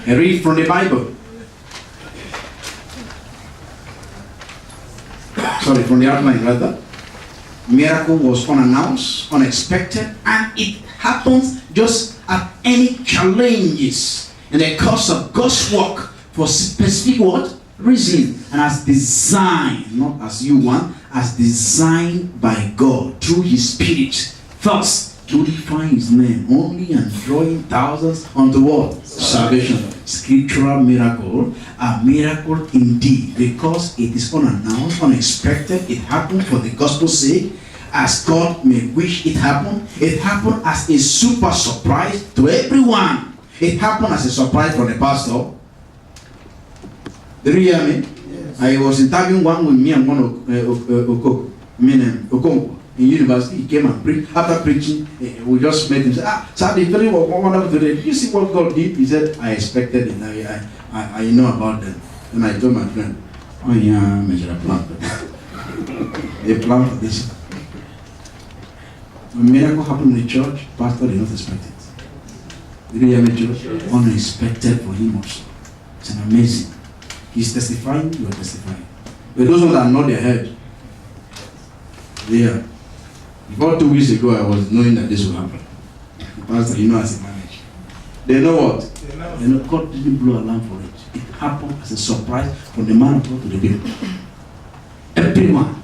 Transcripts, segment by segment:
I read from the Bible. Sorry, from the outline rather. Miracle was unannounced, unexpected, and it happens just at any challenges in the course of God's work for specific what? Reason, and as designed, not as you want, as designed by God through His Spirit. Thus, glorifying His name only and drawing thousands unto what? Salvation. Scriptural miracle, a miracle indeed, because it is unannounced, unexpected. It happened for the gospel's sake, as God may wish it happen. It happened as a super surprise to everyone. It happened as a surprise for the pastor. Did you hear me? Yes. I was interviewing one with me and one Okonkwo in university. He came and preached. After preaching, we just met him. Said, sir, the feeling was wonderful today. You see what God did? He said, I expected it. I know about them. And I told my friend, oh yeah, measure a plan for that. They plan for this. When a miracle happened in the church, pastor did not expect it. Did you hear me, church? Unexpected for him also. It's an amazing. He's testifying, you are testifying. But those ones that are not their head, yeah. About 2 weeks ago, I was knowing that this will happen. The pastor, you know, as a manager. They know what? They know God didn't blow alarm for it. It happened as a surprise from the man of God to the people. Everyone.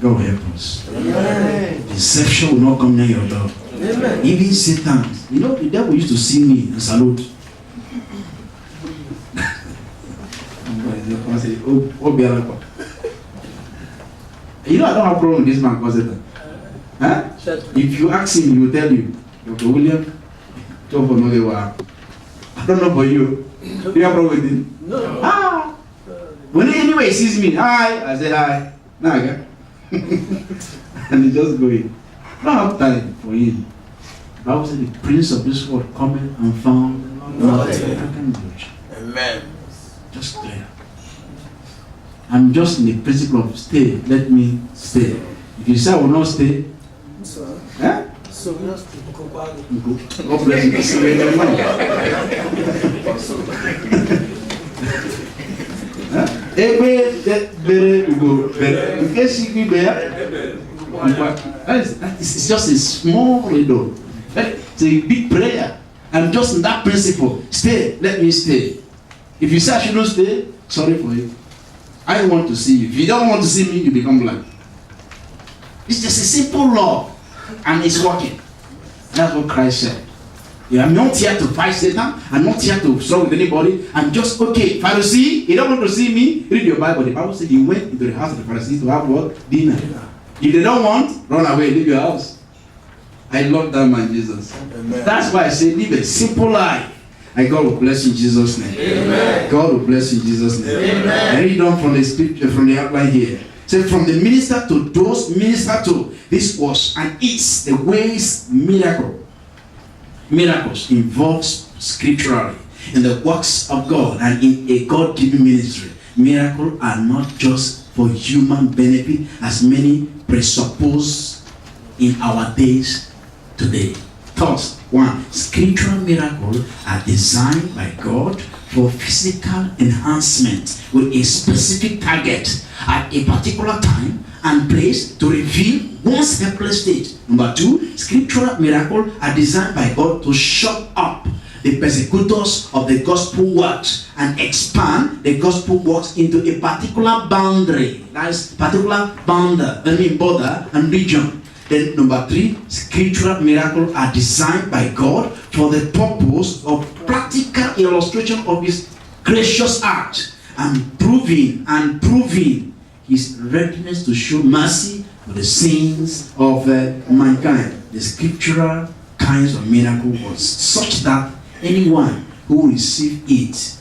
God will help us. Amen. Deception will not come near your door. Amen. Even Satan. You know, the devil used to see me and salute. You know, I don't have a problem with this man called Satan. Huh? If you ask him, he will tell you, Dr. William, I don't know for you. Do you have a problem with him? No. When he anyway sees me, hi, I say hi. Now I get. And he just go in. I don't have time for him. The Bible said the prince of this world coming and found nothing. Amen. Just there. I'm just in the principle of stay. Let me stay. If you say I will not stay, eh? So God bless you. It's just a small window. It's a big prayer. I'm just in that principle. Stay. Let me stay. If you say I shouldn't stay, sorry for you. I want to see you. If you don't want to see me, you become blind. It's just a simple law, and it's working. That's what Christ said. Yeah, I'm not here to fight Satan. I'm not here to struggle with anybody. I'm just okay. Pharisee, you don't want to see me? Read your Bible. The Bible said you went into the house of the Pharisees to have what? Dinner. If they don't want, run away, leave your house. I love that man, Jesus. Amen. That's why I say live a simple life. And God will bless you in Jesus' name. Amen. God will bless you in Jesus' name. Amen. I read on from the scripture, from the outline here. So from the minister to those ministered to, this was and is the ways miracles involves scripturally in the works of God and in a God-given ministry. Miracles are not just for human benefit, as many presuppose in our days today. Thus, 1. Scriptural miracles are designed by God for physical enhancement with a specific target at a particular time and place to reveal one's helpless state. Number 2, scriptural miracles are designed by God to shut up the persecutors of the gospel works and expand the gospel works into a particular boundary. That is particular border and region. Then number 3, scriptural miracles are designed by God for the purpose of practical illustration of His gracious act and proving His readiness to show mercy for the sins of mankind. The scriptural kinds of miracle was such that anyone who received it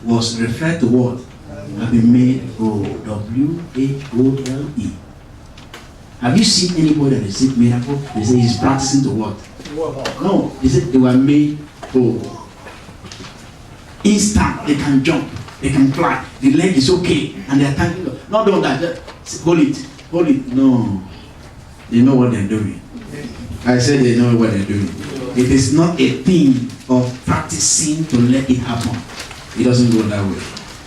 was referred to what? Have been made whole. W-H-O-L-E. Have you seen anybody that received miracle? They say he's practicing to what? No, they said they were made whole. Instant, they can jump, they can fly, the leg is okay, and they are thanking God. Not all that, just hold it. No, they know what they're doing. I said they know what they're doing. It is not a thing of practicing to let it happen. It doesn't go that way.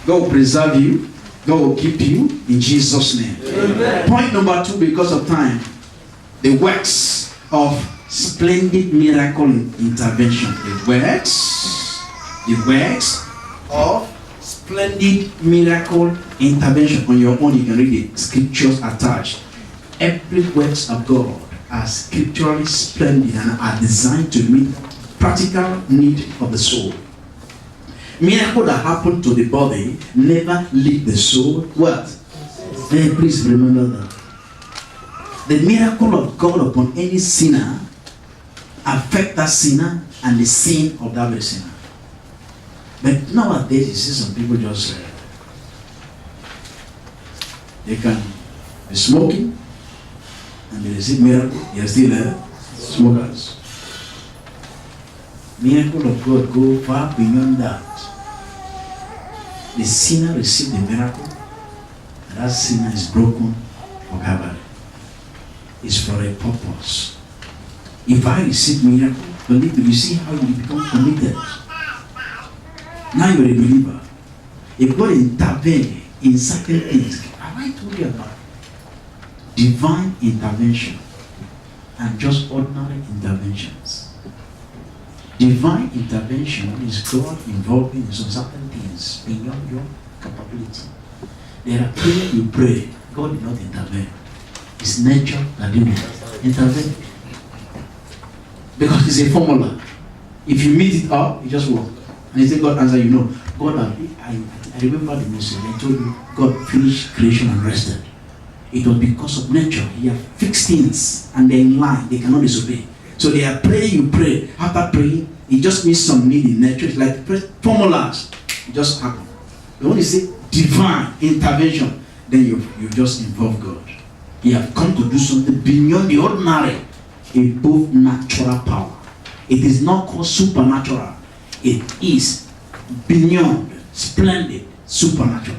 God will preserve you. God will keep you in Jesus' name. Amen. Point number 2, because of time, the works of splendid miracle intervention. The works of splendid miracle intervention. On your own, you can read it. Scriptures attached. Every works of God are scripturally splendid and are designed to meet practical need of the soul. Miracle that happen to the body never leave the soul. What? Please remember that. The miracle of God upon any sinner affect that sinner and the sin of that very sinner. But nowadays you see some people just they can be smoking and they receive miracle. They are still smokers. Miracle of God go far beyond that. The sinner received the miracle, and that sinner is broken for Calvary. It's for a purpose. If I receive miracle, believe me, you see how you become committed. Now you're a believer. If God intervenes in certain things, have I told you about divine intervention and just ordinary interventions? Divine intervention is God involving in some certain things beyond your capability. There are prayers you pray, God did not intervene. It's nature that did not intervene. Because it's a formula. If you meet it up, it just works. And you say God answer, you know. God, I remember the message. I told you, God finished creation and rested. It was because of nature. He has fixed things and they're in line. They cannot disobey. So they are praying, you pray. After praying, it just means some need in nature. It's like formulas. It just happens. But when you say divine intervention, then you just involve God. He has come to do something beyond the ordinary, above natural power. It is not called supernatural. It is beyond, splendid, supernatural.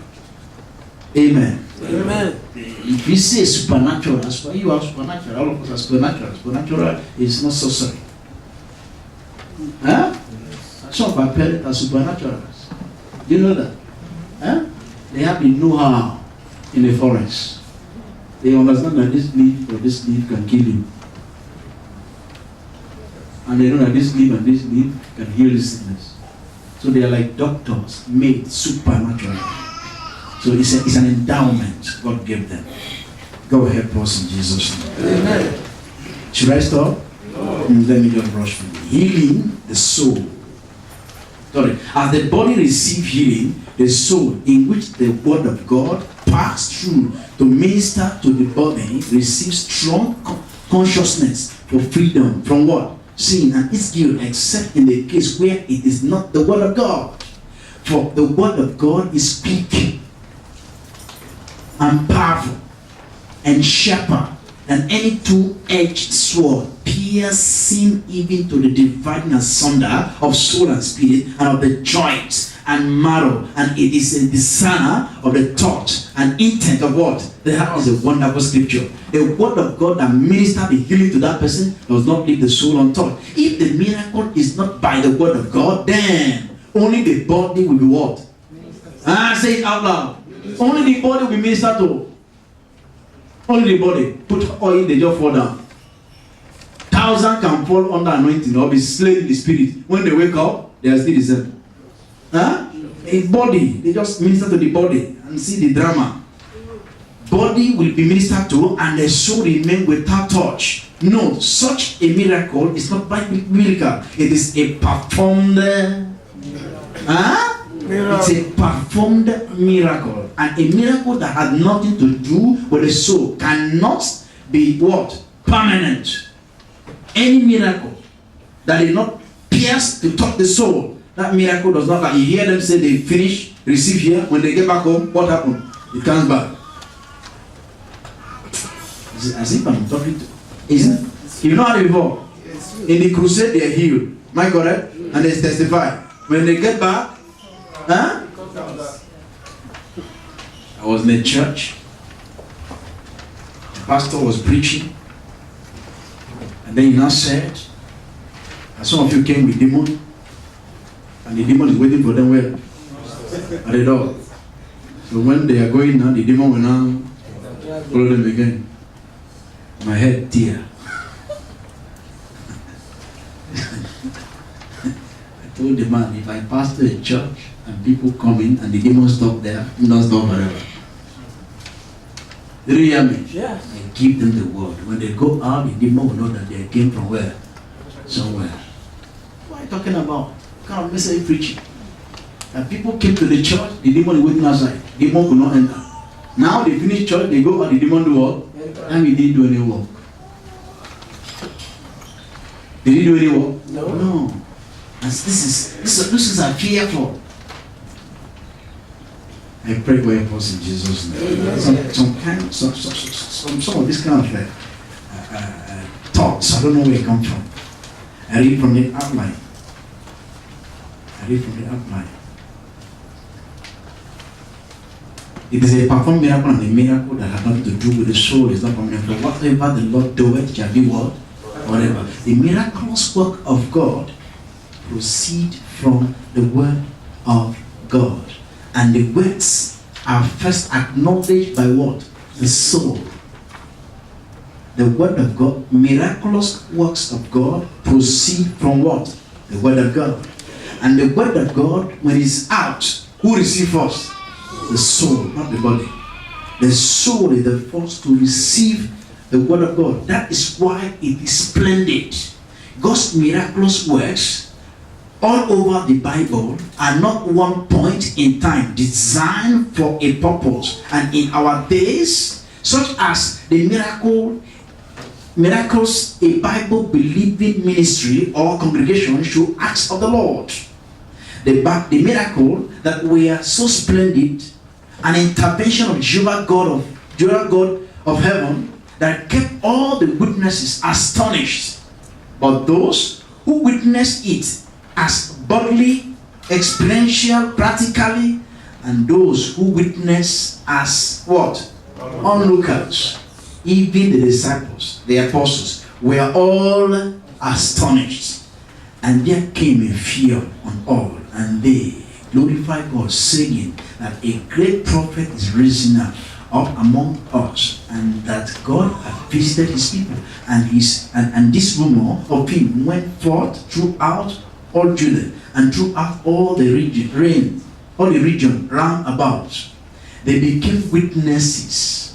Amen. Amen. If you say supernatural, as for you are supernatural, all of us are supernatural. Supernatural is not sorcery. Huh? Some of our parents are supernatural. Do you know that? Huh? They have the know-how in the forest. They understand that this leaf or this leaf can kill you. And they know that this leaf and this leaf can heal this sickness. So they are like doctors made supernatural. So it's an endowment God gave them. Go help us in Jesus' name. Amen. Should I stop? No. Let me just rush through. Healing the soul. Sorry. As the body receives healing, the soul, in which the word of God passed through to minister to the body, receives strong consciousness for freedom from what? Sin and its guilt, except in the case where it is not the word of God. For the word of God is quick and powerful and sharper than any two-edged sword, piercing even to the dividing asunder of soul and spirit, and of the joints and marrow, and it is a discerner of the thought and intent of what? That is a wonderful scripture. The word of God that ministers the healing to that person does not leave the soul untouched. If the miracle is not by the word of God, then only the body will be what? Say it out loud. Only the body will minister to. Only the body. Put oil, they just fall down. 1,000 can fall under anointing or be slain in the spirit. When they wake up, they are still the same. A body, they just minister to the body and see the drama. Body will be ministered to and the soul remain without touch. No, such a miracle is not biblical. It is a performed It's a performed miracle. And a miracle that had nothing to do with the soul cannot be what? Permanent. Any miracle that is not pierced to touch the soul, that miracle does not. You hear them say they finish, receive here. When they get back home, what happened? It comes back. As if I'm talking to. Isn't it? You know how they before? In the crusade, they are healed. Am I correct? And they testify. When they get back, I was in a church. The pastor was preaching. And then he now said, And some of you came with demon, and the demon is waiting for them where? At the door. So when they are going now, the demon will now follow them again. My head tear. I told the man, if I pastor a church and people come in and the demon stop there, it don't stop forever. Did you hear me? Yeah. I give them the word. When they go out, the demon will know that they came from where? Somewhere. What are you talking about? What kind of message preaching? And people came to the church, the demon is waiting outside. The demon could not enter. Now they finish church, they go out, the demon do what? And he didn't do any work. Did he do any work? No. And this is a fearful. I pray for your person in Jesus' name. Some of this kind of thoughts, I don't know where it comes from. I read from the outline. It is a performed miracle, and a miracle that has nothing to do with the soul is not permanent. For whatever the Lord doeth shall be what? Whatever. The miraculous work of God proceed from the word of God. And the words are first acknowledged by what? The soul. The word of God, miraculous works of God proceed from what? The word of God. And the word of God, when it's out, who receives first? The soul, not the body. The soul is the first to receive the word of God. That is why it is splendid. God's miraculous works all over the Bible are not one point in time, designed for a purpose. And in our days, such as the miracles a Bible-believing ministry or congregation should ask of the Lord. The miracle that we are so splendid, an intervention of Jehovah God of heaven that kept all the witnesses astonished. But those who witnessed it as bodily, experiential, practically, and those who witnessed as what? Onlookers. Even the disciples, the apostles, were all astonished. And there came a fear on all, and they glorified God, saying that a great prophet is risen up among us, and that God had visited his people, and this rumor of him went forth throughout all Judah and throughout all the region round about. They became witnesses,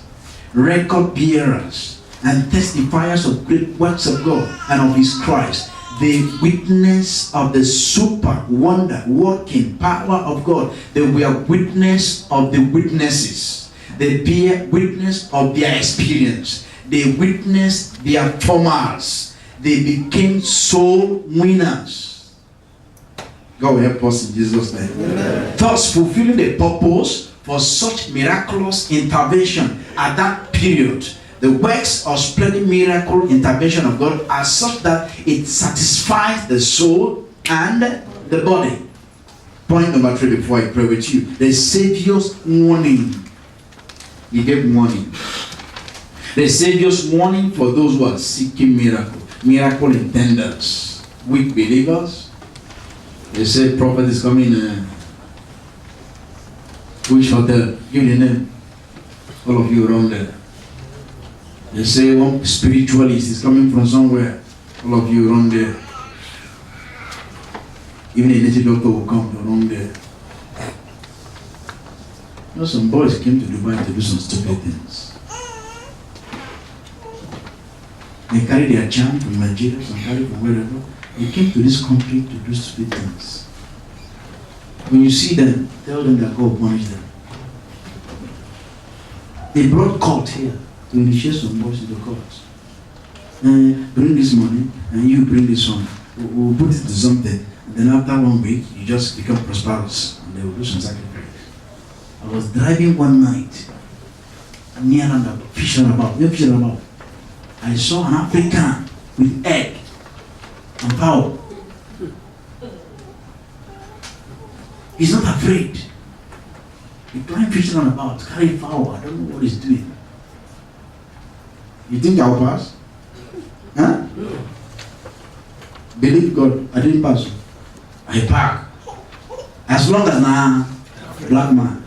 record bearers, and testifiers of great works of God and of his Christ. The witness of the super wonder working power of God. They were witness of the witnesses. They bear witness of their experience. They witnessed their formals. They became soul winners. God will help us in Jesus' name. Amen. Thus fulfilling the purpose for such miraculous intervention at that period. The works of splendid miracle intervention of God are such that it satisfies the soul and the body. Point number 3 before I pray with you. The Savior's warning. He gave warning. The Savior's warning for those who are seeking miracle. Miracle intenders. Weak believers. They say prophet is coming. Which hotel? Give the name. All of you around there. They say one spiritualist is coming from somewhere. All of you around there. Even a native doctor will come around there. You know, some boys came to Dubai to do some stupid things. They carry their charm from Nigeria, some carry from wherever. They came to this country to do stupid things. When you see them, tell them that God will punish them. They brought court here to initiate some boys into court. Bring this money and you bring this one. We'll put it to something. And then after 1 week, you just become prosperous and they will do some sacrifice. I was driving one night near and fishing about. I saw an African with egg and fowl. He's not afraid. He's trying fishing about, carry fowl. I don't know what he's doing. You think I'll pass? Huh? Believe God, I didn't pass. I park. As long as I'm black man.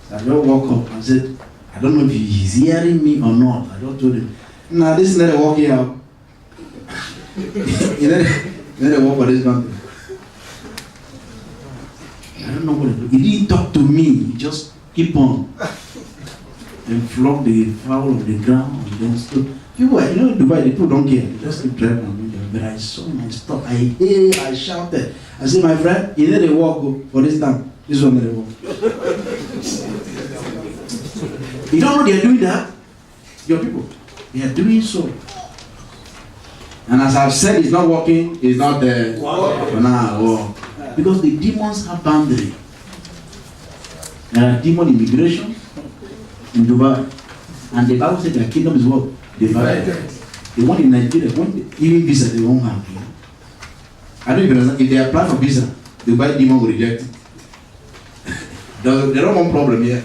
So I just walk up and said, I don't know if he's hearing me or not. I just told him, nah, this is not a walking out. You know, walk for this man. I don't know what to do. He didn't talk to me. He just keep on and flog the fowl of the ground and then stood. People, Dubai, the people don't care. They just keep driving on me. But I saw my stop. I shouted. I said, my friend, you need a walk for this time. This one, they walk. You don't know they're doing that? Your people. They are doing so. And as I've said, it's not working, it's not there for now. Because the demons have boundary. There are demon immigration in Dubai. And the Bible said their kingdom is what? Divided. The one in Nigeria, even visa they won't have. I don't even understand. If they apply for visa, the Dubai demon will reject it. They don't want problem here.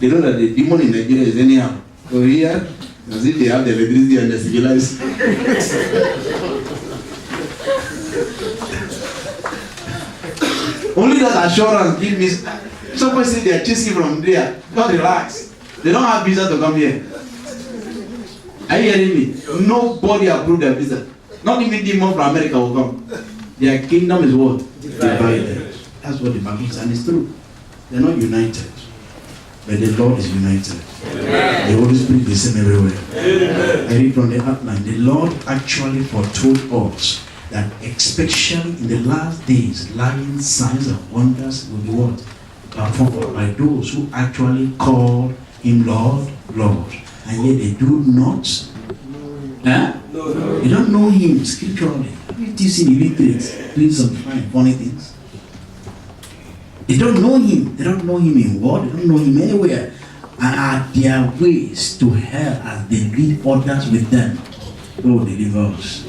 They know that the demon in Nigeria is anyhow. So here, as if they have the electricity and the civilized. Only that assurance gives me. Somebody say they are chasing from there. Don't relax. They don't have visa to come here. Are you hearing me? Nobody approved their visa. Not even demon from America will come. Their kingdom is what? Divided. That's what the Bible says, and it's true. They're not united. But the Lord is united. Amen. The Holy Spirit is the same everywhere. Amen. I read from the outline. The Lord actually foretold us that especially in the last days, lying signs and wonders will be what? Performed by those who actually call him Lord, Lord. And yet they do not. They don't know him scripturally. You see illiterates doing some funny things. They don't know him. They don't know him in what? They don't know him anywhere. And are their ways to hell as they lead others with them. Oh, deliver us.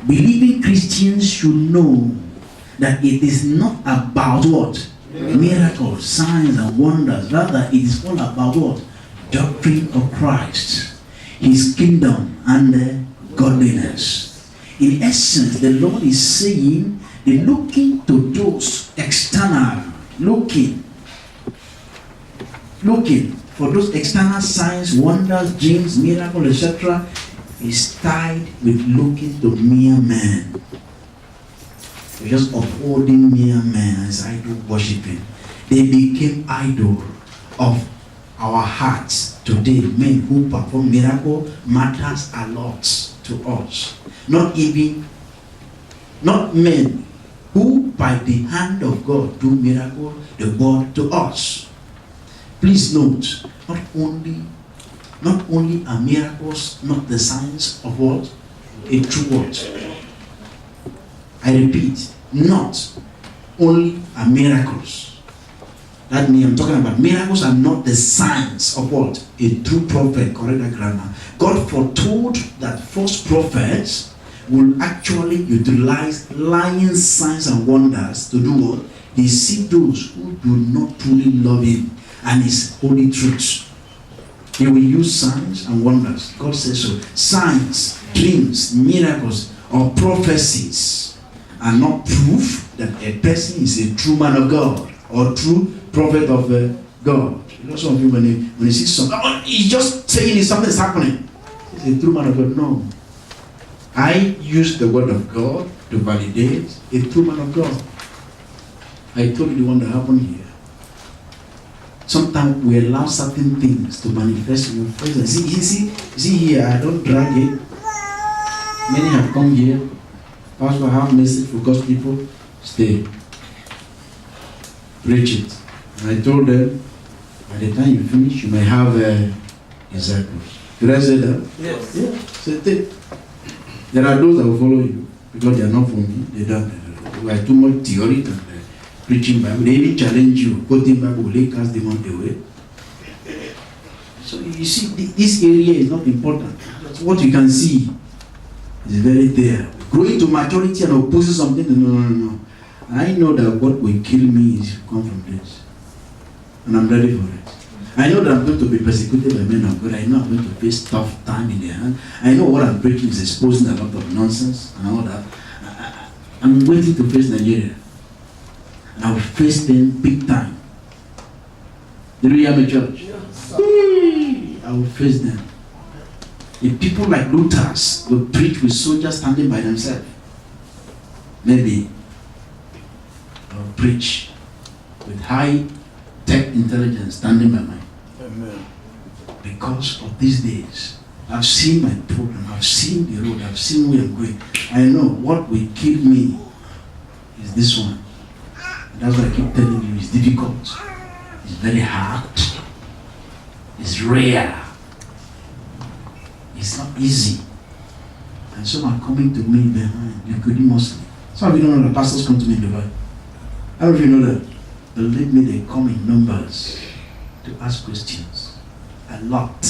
Believing Christians should know that it is not about what? Miracles, signs, and wonders. Rather, it is all about what? Doctrine of Christ, his kingdom, and godliness. In essence, the Lord is saying, they're looking to those external, looking for those external signs, wonders, dreams, miracles, etc. is tied with looking to mere men. They're just upholding mere men as idol worshiping. They became idol of our hearts today. Men who perform miracle matters a lot to us. Not men who by the hand of God do miracle the word to us. Please note, not only are miracles not the signs of what? A true word. I repeat, not only are miracles. That means I'm talking about miracles are not the signs of what? A true prophet, correct that grammar. God foretold that false prophets will actually utilize lying signs and wonders to do what? Deceive those who do not truly love him and his holy truths. He will use signs and wonders. God says so. Signs, dreams, miracles, or prophecies are not proof that a person is a true man of God or true prophet of God. You know, some people when they see something, he's just saying something's happening. He's a true man of God. No. I use the word of God to validate a true man of God. I told you the one that happened here. Sometimes we allow certain things to manifest in your presence. See here, I don't drag it. Many have come here. Pastor, have message for God's people. Stay. Preach it. And I told them, by the time you finish, you may have disciples. Did I say that? Yes. Yeah, said it. There are those that will follow you because they are not from me. They don't. We are too much theory than preaching Bible. They even challenge you. Quoting Bible, they cast them on the way. So you see, this area is not important. What you can see is very there. Growing to maturity and opposing something, no. I know that what will kill me is come from this. And I'm ready for it. I know that I'm going to be persecuted by men of God. I know I'm going to face tough time in their hand. I know what I'm preaching is exposing a lot of nonsense and all that. I'm waiting to face Nigeria. And I will face them big time. Did you hear me, church? Yes, I will face them. If people like Luther's will preach with soldiers standing by themselves, maybe I will preach with high-tech intelligence standing by mine. Amen. Because of these days, I've seen my problem, I've seen the road, I've seen where I'm going. I know what will kill me is this one. And that's why I keep telling you, it's difficult. It's very hard. It's rare. It's not easy. And some are coming to me behind, Nicodemusly. Some of you don't know the pastors come to me in Dubai. I don't know if you know that. Believe me, they come in numbers to ask questions. A lot.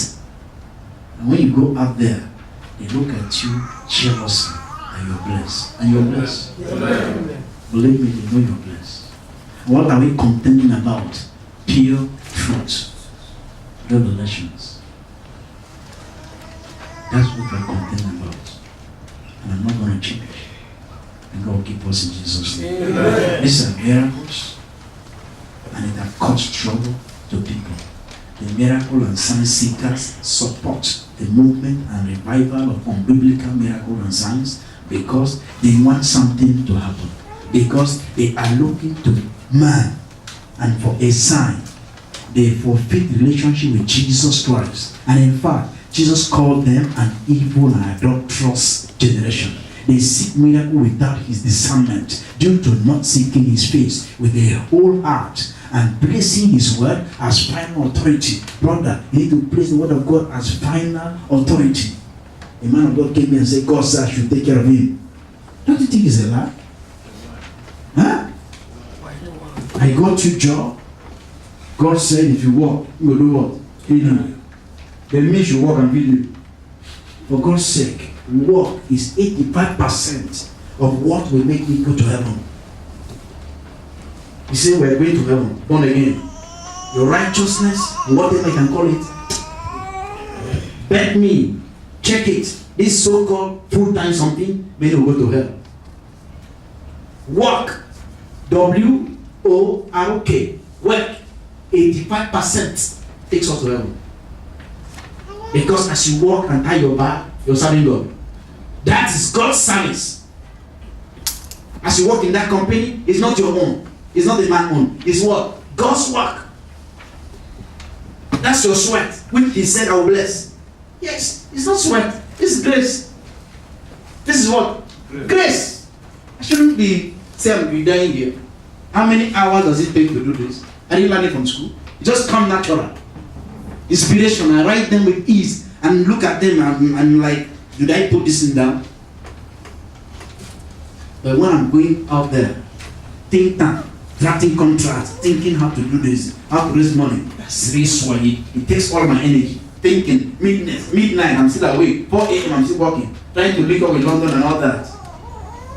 And when you go out there, they look at you jealously, and you're blessed. And you're blessed. Amen. Believe me, they know you're blessed. What are we contending about? Pure truth. Revelations. That's what we're contending about. And I'm not going to change. And God will keep us in Jesus' name. Amen. These are miracles. And it has caused trouble to people. The miracle and sign seekers support the movement and revival of unbiblical miracles and signs because they want something to happen. Because they are looking to man and for a sign. They forfeit the relationship with Jesus Christ. And in fact, Jesus called them an evil and adulterous generation. They seek miracle without his discernment due to not seeking his face with a whole heart and placing his word as final authority. Brother, you need to place the word of God as final authority. A man of God came here and said, God said I should take care of him. Don't you think it's a lie? Huh? I got you job. God said if you walk, you will do what? Feed you. Then means you walk and feed you. For God's sake, work is 85% of what will make me go to heaven. You say we're going to heaven, born again. Your righteousness, whatever you can call it, bet me, check it. This so-called full-time something, maybe we'll go to hell. Work, W-O-R-K, work, 85% takes us to heaven. Because as you walk and tie your bag, you're serving God. That is God's service. As you work in that company, it's not your own. It's not the man's own. It's what? God's work. That's your sweat, which he said I will bless. Yes, it's not sweat. It's grace. This is what? Grace. I shouldn't be saying I'm dying here. How many hours does it take to do this? I didn't learn it from school. It just come natural. Inspiration. I write them with ease and look at them and I'm like, did I put this in down? But when I'm going out there, think tank, drafting contracts, thinking how to do this, how to raise money, that's really sweaty. It takes all my energy. Thinking, midnight, I'm still awake. 4 a.m. I'm still working, trying to link up with London and all that.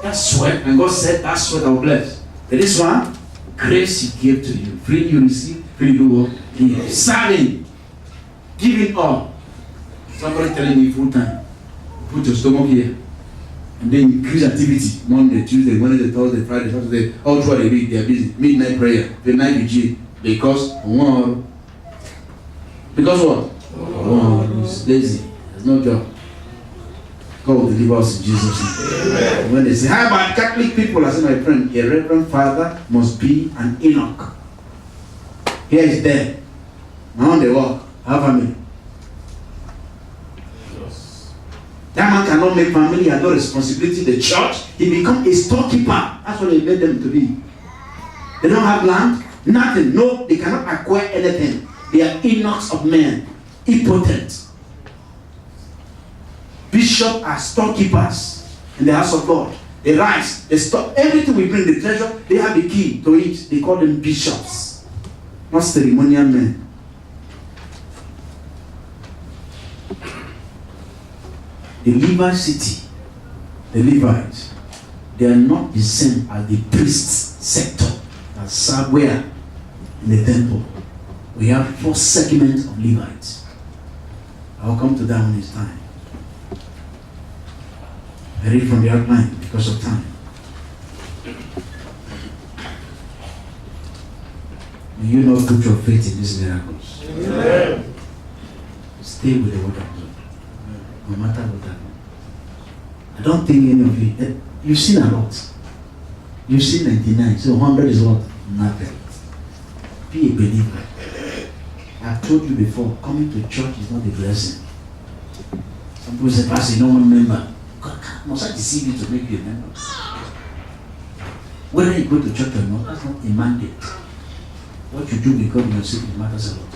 That's sweat, and God said, that's sweat I will bless. But this one, grace he gave to you. Free you receive, free you do what? Serving, giving all. Somebody telling me full time, put your stomach here, and then increase activity. Monday, Tuesday, Wednesday, Thursday, Friday, Saturday, all throughout the week they are busy. Midnight prayer, the night vigil. Because one, because what? One is lazy. There's no job. God will deliver us in Jesus' name. Amen. When they say, how about Catholic people? I say, my friend, a reverend father must be an Enoch. Here is there. Now they walk. Have family. That man cannot make family, he has no responsibility. The church, he becomes a storekeeper. That's what they made them to be. They don't have land, nothing. No, they cannot acquire anything. They are Enochs of men, impotent. Bishops are storekeepers in the house of God. They rise, they store everything we bring, the treasure, they have the key to it. They call them bishops, not ceremonial men. The Levite city, the Levites, they are not the same as the priests sector that serve where? In the temple. We have 4 segments of Levites. I'll come to that when it's time. I read from the outline because of time. May you not put your faith in these miracles. Amen. Stay with the word of God. No matter what happens. I don't think any of you, you've seen a lot. You've seen 99, so 100 is what? Nothing. Be a believer. I've told you before, coming to church is not a blessing. Some people say, Pastor, you don't want a member. God must I deceive you to make you a member? Whether you go to church or not, that's not a mandate. What you do because you're sick, it matters a lot.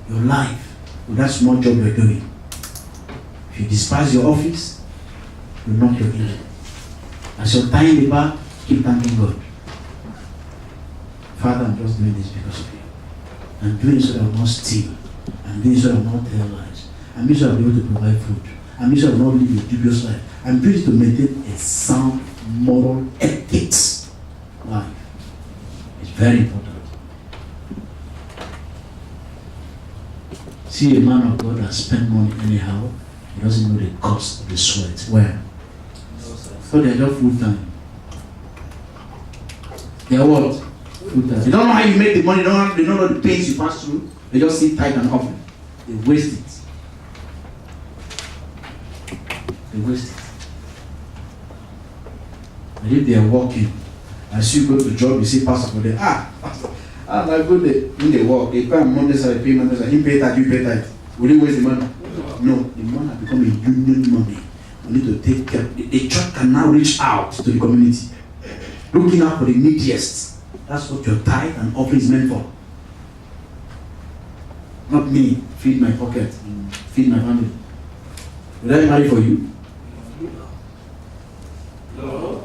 Your life, with that small job you're doing, if you despise your office, you knock your head. As you're tying the bag, keep thanking God. Father, I'm just doing this because of you. I'm doing it so that I will not steal. I'm doing it so that I will not tell lies. I'm doing it so that I will be able to provide food. I'm doing it so that I will not live a dubious life. I'm doing it to maintain a sound moral ethics life. It's very important. See a man of God that spends money anyhow, he doesn't know the cost of the sweat. Where? So they're just full time. They're what? Full time. They don't know how you make the money, they don't know the pains you pass through. They just sit tight and offering. They waste it. They waste it. And if they are working, as you go to job, you see pastor for them. Pastor. My good when they work, they pay Monday, they pay Monday, he pay that, you pay that. Will you waste the money? No, the money has become a union money. We need to take care. The church can now reach out to the community, looking out for the neediest. That's what your tithe and offering is meant for. Not me, feed my pocket, feed my family. Will I marry for you? No.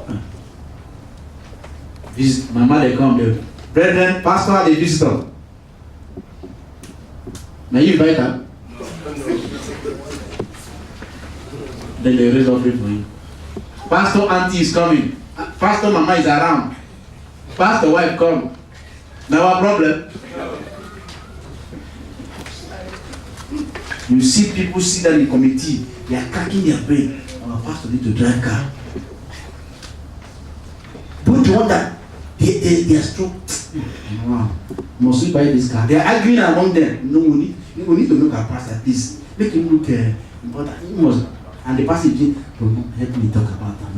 My mother come there. Brethren, pastor had a visitor. Now you invite her. Then they raise offering for you. Pastor auntie is coming. Pastor mama is around. Pastor wife come. Now our problem. You see people sit down in the committee, they are cracking their brain. Our pastor need to drive car. Don't you wonder? They are strong. Wow. Must we buy this car? They are arguing among them. No, we need to look at pastor at this. Make him look important. He must. And the pastor is help me talk about that.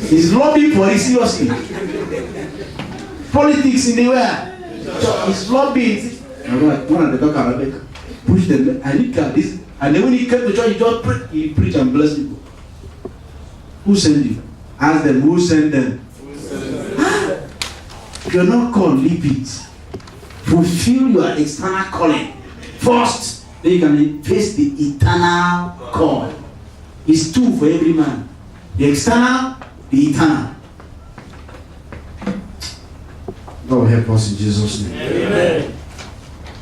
He's lobbying for it seriously. Politics in the way. He's lobbying. One of the talk about push them. I need car. This. And then when he came to church, he preach and bless people. Who sent you? Ask them who sent them. You're not called, leave it. Fulfill your external calling first, then you can face the eternal call. It's two for every man. The external, the eternal. God help us in Jesus' name. Amen.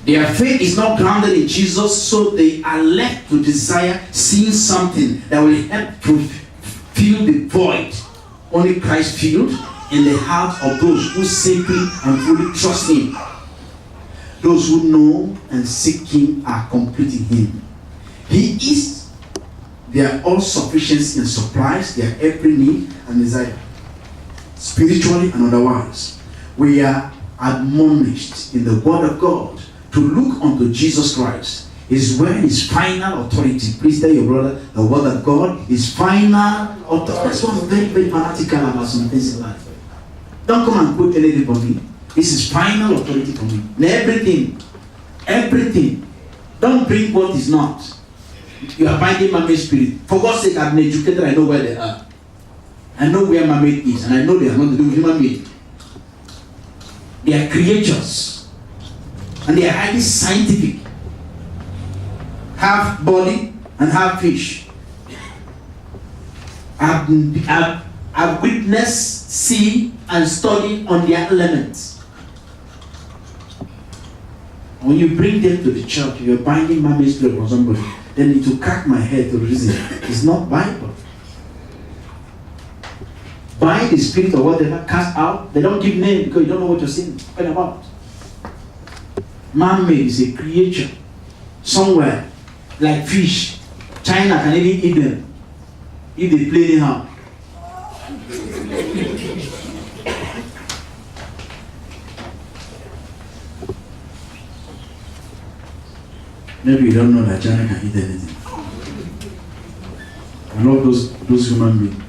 Their faith is not grounded in Jesus, so they are left to desire seeing something that will help to fill the void only Christ filled in the heart of those who simply and fully trust Him. Those who know and seek Him are complete in Him. He is their all-sufficiency and supplies their every need and desire, spiritually and otherwise. We are admonished in the Word of God to look unto Jesus Christ. Is where His final authority. Please tell your brother the Word of God is final authority. That's why I'm very, very fanatical about some things in life. Don't come and quote anything for me. This is final authority for me. Everything. Everything. Don't bring what is not. You are binding my spirit. For God's sake, I've been educated. I know where they are. I know where my mate is. And I know they are not to do with human being. They are creatures. And they are highly scientific. Half body and half fish. I've witnessed, see, and studied on their elements. When you bring them to the church, you're binding my spirit for somebody, then it will crack my head to reason. It's not Bible. Bind the spirit or whatever, cast out. They don't give name because you don't know what you're saying, talking about. Man-made is a creature somewhere, like fish. China can even eat them if they play anyhow. Maybe you don't know that China can eat anything. I love those human beings.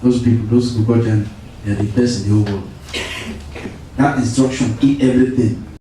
Those people, those who got them, they are the best in the whole world. That instruction, eat everything.